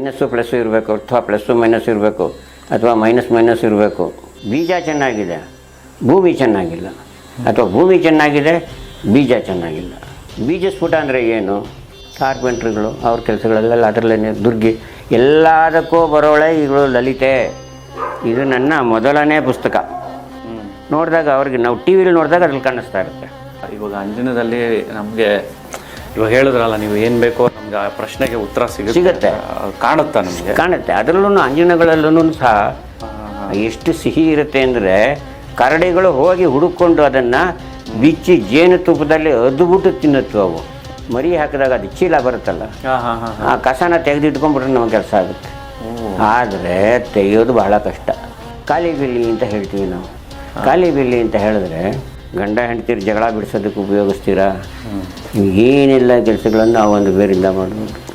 Minus plus ಇರಬೇಕು, ಅಥವಾ plus minus ಇರಬೇಕು, ಅಥವಾ ಮೈನಸ್ ಇರಬೇಕು. ಬೀಜ ಚೆನ್ನಾಗಿದೆ, ಭೂಮಿ ಚೆನ್ನಾಗಿಲ್ಲ, ಅಥವಾ ಭೂಮಿ ಚೆನ್ನಾಗಿದೆ, ಬೀಜ ಚೆನ್ನಾಗಿಲ್ಲ. ಬೀಜ ಸ್ಫುಟ ಅಂದರೆ ಏನು? ಕಾರ್ಪೆಂಟ್ರಿಗಳು ಅವ್ರ ಕೆಲಸಗಳೆಲ್ಲ ಅದರಲ್ಲೇ ದುರ್ಗಿ ಎಲ್ಲದಕ್ಕೂ ಬರೋಳೆ ಇವಳು ಲಲಿತೆ. ಇದು ನನ್ನ ಮೊದಲನೇ ಪುಸ್ತಕ. ನೋಡಿದಾಗ ಅವ್ರಿಗೆ ನಾವು ಟಿ ವಿಲಿ ನೋಡಿದಾಗ ಅದ್ರಲ್ಲಿ ಕಾಣಿಸ್ತಾ ಇರುತ್ತೆ. ಇವಾಗ ಅಂಜನದಲ್ಲಿ ನಮಗೆ ಇವಾಗ ಹೇಳಿದ್ರಲ್ಲ, ನೀವು ಏನು ಬೇಕೋ ನಮ್ಗೆ ಆ ಪ್ರಶ್ನೆಗೆ ಉತ್ತರ ಸಿಗುತ್ತೆ ಕಾಣುತ್ತಾ ನಮಗೆ? ಕಾಣುತ್ತೆ. ಅದರಲ್ಲೂ ಅಂಜನಗಳಲ್ಲೂ ಸಹ ಎಷ್ಟು ಸಿಹಿ ಇರುತ್ತೆ ಅಂದರೆ, ಕರಡಿಗಳು ಹೋಗಿ ಹುಡುಕೊಂಡು ಅದನ್ನು ಬಿಚ್ಚಿ ಜೇನುತುಪ್ಪದಲ್ಲಿ ಅದ್ಬಿಟ್ಟು ತಿನ್ನುತ್ತವೆ. ಅವು ಮರಿ ಹಾಕಿದಾಗ ಅದು ಚೀಲ ಬರುತ್ತಲ್ಲ, ಆ ಕಸನ ತೆಗೆದಿಟ್ಕೊಂಡ್ಬಿಟ್ರೆ ನಮಗೆ ಕೆಲಸ ಆಗುತ್ತೆ. ಆದರೆ ತೆಗೆಯೋದು ಬಹಳ ಕಷ್ಟ. ಖಾಲಿ ಬಿಲ್ಲಿ ಅಂತ ಹೇಳ್ತೀವಿ ನಾವು. ಖಾಲಿ ಬಿಲ್ಲಿ ಅಂತ ಹೇಳಿದ್ರೆ ಗಂಡ ಹೆಂಡ್ತೀರು ಜಗಳ ಬಿಡಿಸೋದಕ್ಕೆ ಉಪಯೋಗಿಸ್ತೀರಾ? ಏನೆಲ್ಲ ಕೆಲಸಗಳನ್ನು ನಾವು ಒಂದು ಬೇರಿಂದ ಮಾಡ್ಬೋದು.